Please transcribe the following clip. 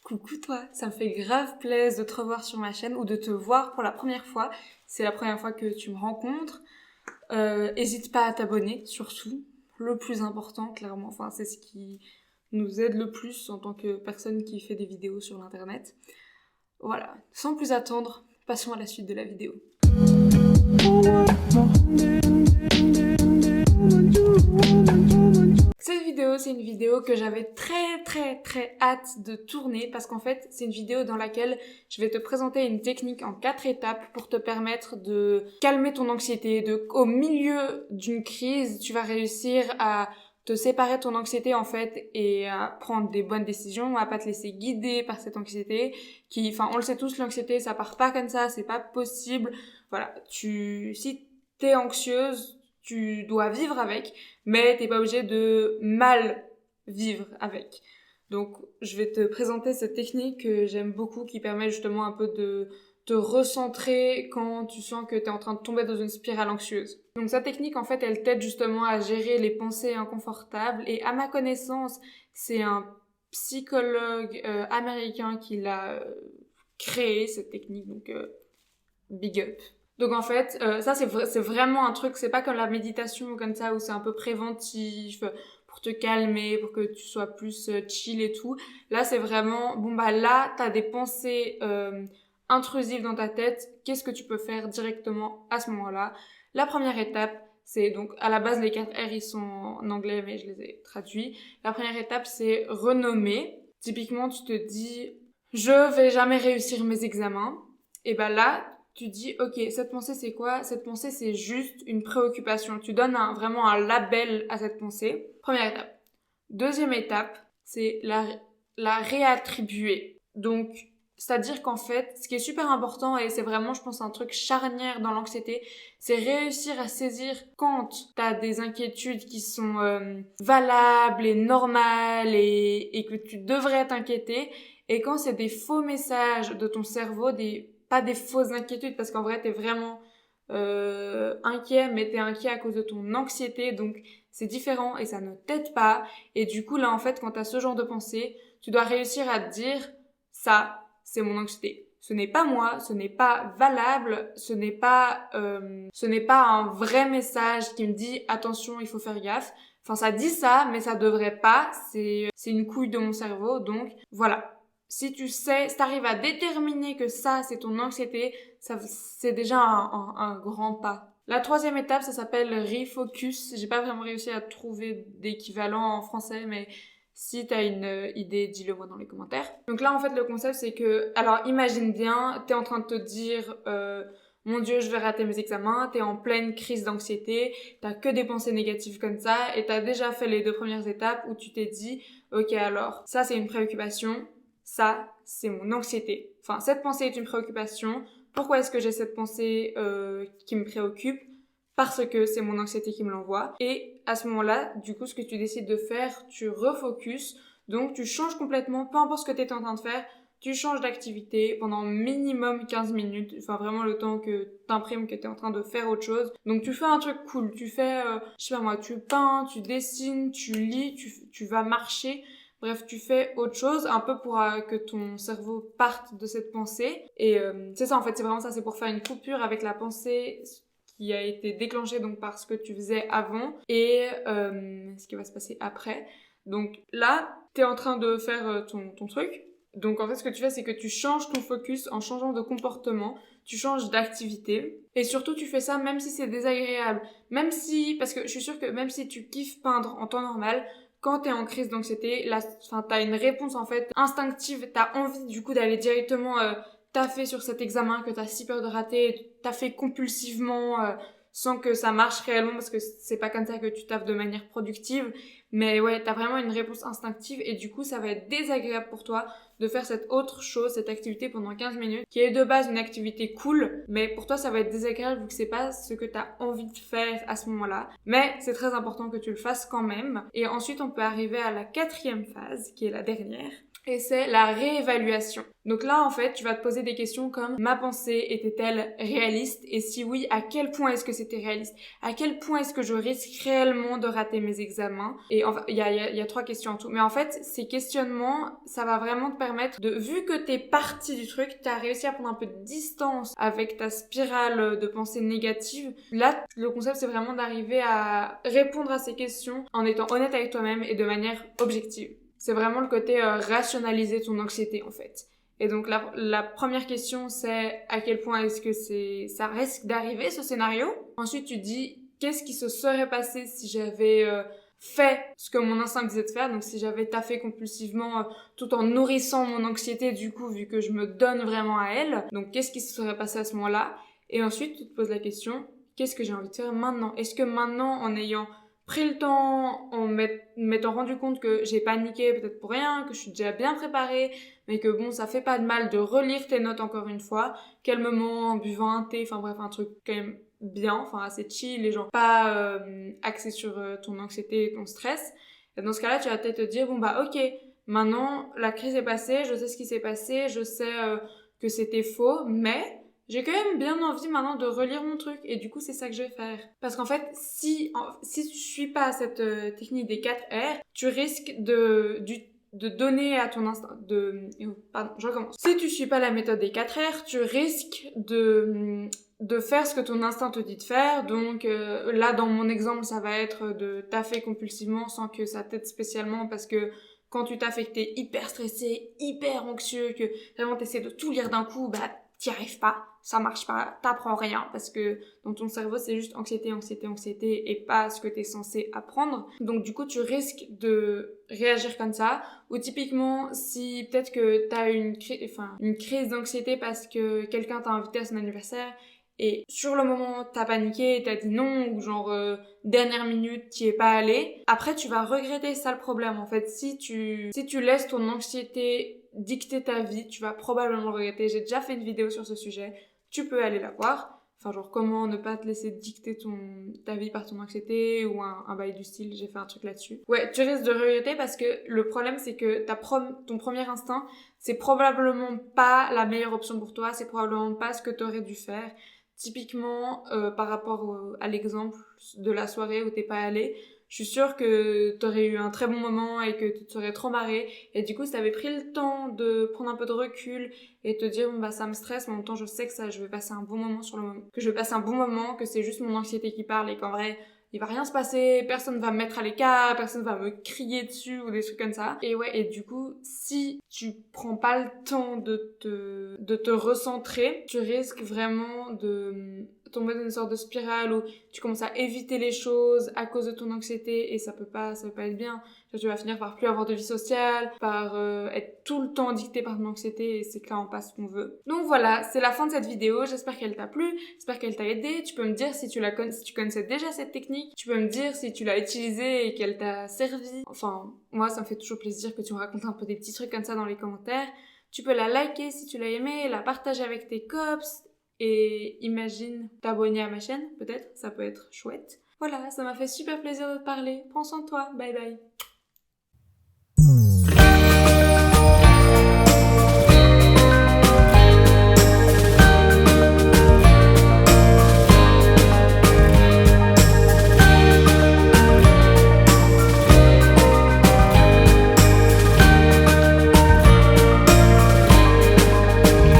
Coucou toi, ça me fait grave plaisir de te revoir sur ma chaîne ou de te voir pour la première fois. C'est la première fois que tu me rencontres. Hésite pas à t'abonner, surtout. Le plus important, clairement. Enfin, c'est ce qui nous aide le plus en tant que personne qui fait des vidéos sur l'internet. Voilà, sans plus attendre, passons à la suite de la vidéo. Cette vidéo, c'est une vidéo que j'avais très hâte de tourner parce qu'en fait, c'est une vidéo dans laquelle je vais te présenter une technique en 4 étapes pour te permettre de calmer ton anxiété. Au milieu d'une crise, tu vas réussir à te séparer de ton anxiété en fait et à prendre des bonnes décisions, à pas te laisser guider par cette anxiété on le sait tous, l'anxiété ça part pas comme ça, c'est pas possible. Voilà, si t'es anxieuse, tu dois vivre avec, mais t'es pas obligé de mal vivre avec. Donc, je vais te présenter cette technique que j'aime beaucoup, qui permet justement un peu de te recentrer quand tu sens que t'es en train de tomber dans une spirale anxieuse. Donc, cette technique, en fait, elle t'aide justement à gérer les pensées inconfortables, et à ma connaissance, c'est un psychologue américain qui l'a créé, cette technique, donc big up. Donc en fait, ça c'est vraiment un truc, c'est pas comme la méditation ou comme ça où c'est un peu préventif pour te calmer, pour que tu sois plus chill et tout. Là c'est vraiment, là t'as des pensées intrusives dans ta tête, qu'est-ce que tu peux faire directement à ce moment-là? La première étape, c'est donc à la base les 4 R ils sont en anglais mais je les ai traduits. La première étape c'est renommer. Typiquement tu te dis je vais jamais réussir mes examens. Et là tu dis, ok, cette pensée c'est quoi? Cette pensée c'est juste une préoccupation. Tu donnes vraiment un label à cette pensée. Première étape. Deuxième étape, c'est la réattribuer. Donc, c'est-à-dire qu'en fait, ce qui est super important, et c'est vraiment, je pense, un truc charnière dans l'anxiété, c'est réussir à saisir quand t'as des inquiétudes qui sont valables et normales et que tu devrais t'inquiéter, et quand c'est des faux messages de ton cerveau, pas des fausses inquiétudes, parce qu'en vrai t'es vraiment inquiet, mais t'es inquiet à cause de ton anxiété, donc c'est différent et ça ne t'aide pas. Et du coup là en fait quand t'as ce genre de pensée, tu dois réussir à te dire ça c'est mon anxiété, ce n'est pas moi, ce n'est pas valable, ce n'est pas un vrai message qui me dit attention il faut faire gaffe. Enfin ça dit ça mais ça devrait pas, c'est une couille de mon cerveau, donc voilà. Si t'arrives à déterminer que ça, c'est ton anxiété, ça, c'est déjà un grand pas. La troisième étape, ça s'appelle refocus. J'ai pas vraiment réussi à trouver d'équivalent en français, mais si t'as une idée, dis-le moi dans les commentaires. Donc là, en fait, le concept, c'est que, alors imagine bien, t'es en train de te dire, mon Dieu, je vais rater mes examens, t'es en pleine crise d'anxiété, t'as que des pensées négatives comme ça, et t'as déjà fait les 2 premières étapes où tu t'es dit, ok, alors, ça c'est une préoccupation, ça, c'est mon anxiété. Enfin, cette pensée est une préoccupation. Pourquoi est-ce que j'ai cette pensée qui me préoccupe? Parce que c'est mon anxiété qui me l'envoie. Et à ce moment-là, du coup, ce que tu décides de faire, tu refocuses. Donc, tu changes complètement, peu importe ce que tu es en train de faire, tu changes d'activité pendant minimum 15 minutes. Enfin, vraiment le temps que t'imprimes que t'es en train de faire autre chose. Donc, tu fais un truc cool. Tu fais, je sais pas moi, tu peins, tu dessines, tu lis, tu vas marcher. Bref, tu fais autre chose, un peu pour que ton cerveau parte de cette pensée. Et c'est ça, en fait, c'est vraiment ça. C'est pour faire une coupure avec la pensée qui a été déclenchée donc par ce que tu faisais avant et ce qui va se passer après. Donc là, t'es en train de faire ton truc. Donc en fait, ce que tu fais, c'est que tu changes ton focus en changeant de comportement. Tu changes d'activité. Et surtout, tu fais ça même si c'est désagréable. Parce que je suis sûre que même si tu kiffes peindre en temps normal, quand t'es en crise d'anxiété, t'as une réponse en fait instinctive, t'as envie du coup d'aller directement taffer sur cet examen que t'as si peur de rater, taffer compulsivement sans que ça marche réellement parce que c'est pas comme ça que tu taffes de manière productive. Mais ouais, t'as vraiment une réponse instinctive et du coup ça va être désagréable pour toi de faire cette autre chose, cette activité pendant 15 minutes, qui est de base une activité cool, mais pour toi ça va être désagréable vu que c'est pas ce que t'as envie de faire à ce moment-là. Mais c'est très important que tu le fasses quand même. Et ensuite on peut arriver à la 4e phase, qui est la dernière. Et c'est la réévaluation. Donc là, en fait, tu vas te poser des questions comme ma pensée était-elle réaliste? Et si oui, à quel point est-ce que c'était réaliste? À quel point est-ce que je risque réellement de rater mes examens? Et Et enfin, il y a 3 questions en tout. Mais en fait, ces questionnements, ça va vraiment te permettre de, vu que t'es parti du truc, t'as réussi à prendre un peu de distance avec ta spirale de pensée négative. Là, le concept, c'est vraiment d'arriver à répondre à ces questions en étant honnête avec toi-même et de manière objective. C'est vraiment le côté rationaliser ton anxiété, en fait. Et donc, la première question, c'est à quel point est-ce que ça risque d'arriver, ce scénario? Ensuite, tu dis, qu'est-ce qui se serait passé si j'avais fait ce que mon instinct me disait de faire, donc si j'avais taffé compulsivement tout en nourrissant mon anxiété du coup, vu que je me donne vraiment à elle, donc qu'est-ce qui se serait passé à ce moment-là? Et ensuite, tu te poses la question, qu'est-ce que j'ai envie de faire maintenant? Est-ce que maintenant, en ayant pris le temps, en m'étant rendu compte que j'ai paniqué peut-être pour rien, que je suis déjà bien préparée, mais que bon, ça fait pas de mal de relire tes notes encore une fois, calmement, en buvant un thé, enfin bref, un truc quand même bien, enfin assez chill, les gens pas axés sur ton anxiété et ton stress. Et dans ce cas-là, tu vas peut-être te dire, bon bah ok, maintenant la crise est passée, je sais ce qui s'est passé, je sais que c'était faux, mais j'ai quand même bien envie maintenant de relire mon truc et du coup c'est ça que je vais faire. Parce qu'en fait, si tu suis pas cette technique des 4 R, tu risques de donner à ton instinct pardon, je recommence. Si tu suis pas la méthode des 4 R, tu risques de faire ce que ton instinct te dit de faire. Donc là, dans mon exemple, ça va être de taffer compulsivement sans que ça t'aide spécialement parce que quand tu taffes et que t'es hyper stressé, hyper anxieux, que vraiment t'essaies de tout lire d'un coup, bah t'y arrives pas, ça marche pas, t'apprends rien parce que dans ton cerveau c'est juste anxiété, anxiété, anxiété et pas ce que t'es censé apprendre. Donc du coup tu risques de réagir comme ça. Ou typiquement si peut-être que t'as une crise d'anxiété parce que quelqu'un t'a invité à son anniversaire et sur le moment t'as paniqué, t'as dit non ou genre dernière minute t'y es pas allé, après tu vas regretter, ça le problème en fait. Si tu laisses ton anxiété dicter ta vie, tu vas probablement le regretter. J'ai déjà fait une vidéo sur ce sujet, tu peux aller la voir. Enfin genre comment ne pas te laisser dicter ta vie par ton anxiété ou un bail du style, j'ai fait un truc là-dessus. Ouais, tu risques de regretter parce que le problème c'est que ton premier instinct, c'est probablement pas la meilleure option pour toi, c'est probablement pas ce que t'aurais dû faire. Typiquement, par rapport à l'exemple de la soirée où t'es pas allé, je suis sûre que t'aurais eu un très bon moment et que tu te serais trop marré. Et du coup, si t'avais pris le temps de prendre un peu de recul et te dire, bon bah ça me stresse, mais en même temps je sais que je vais passer un bon moment sur le moment. Que je vais passer un bon moment, que c'est juste mon anxiété qui parle et qu'en vrai, il va rien se passer, personne va me mettre à l'écart, personne va me crier dessus ou des trucs comme ça. Et ouais, et du coup, si tu prends pas le temps de te recentrer, tu risques vraiment de tomber dans une sorte de spirale où tu commences à éviter les choses à cause de ton anxiété et ça peut pas être bien. Tu vas finir par plus avoir de vie sociale, par être tout le temps dicté par ton anxiété et c'est clairement pas ce qu'on veut. Donc voilà, c'est la fin de cette vidéo. J'espère qu'elle t'a plu, j'espère qu'elle t'a aidé. Tu peux me dire si tu connaissais déjà cette technique. Tu peux me dire si tu l'as utilisée et qu'elle t'a servi. Enfin, moi ça me fait toujours plaisir que tu me racontes un peu des petits trucs comme ça dans les commentaires. Tu peux la liker si tu l'as aimé, la partager avec tes cops et imagine t'abonner à ma chaîne, peut-être, ça peut être chouette. Voilà, ça m'a fait super plaisir de te parler. Prends soin de toi, bye bye.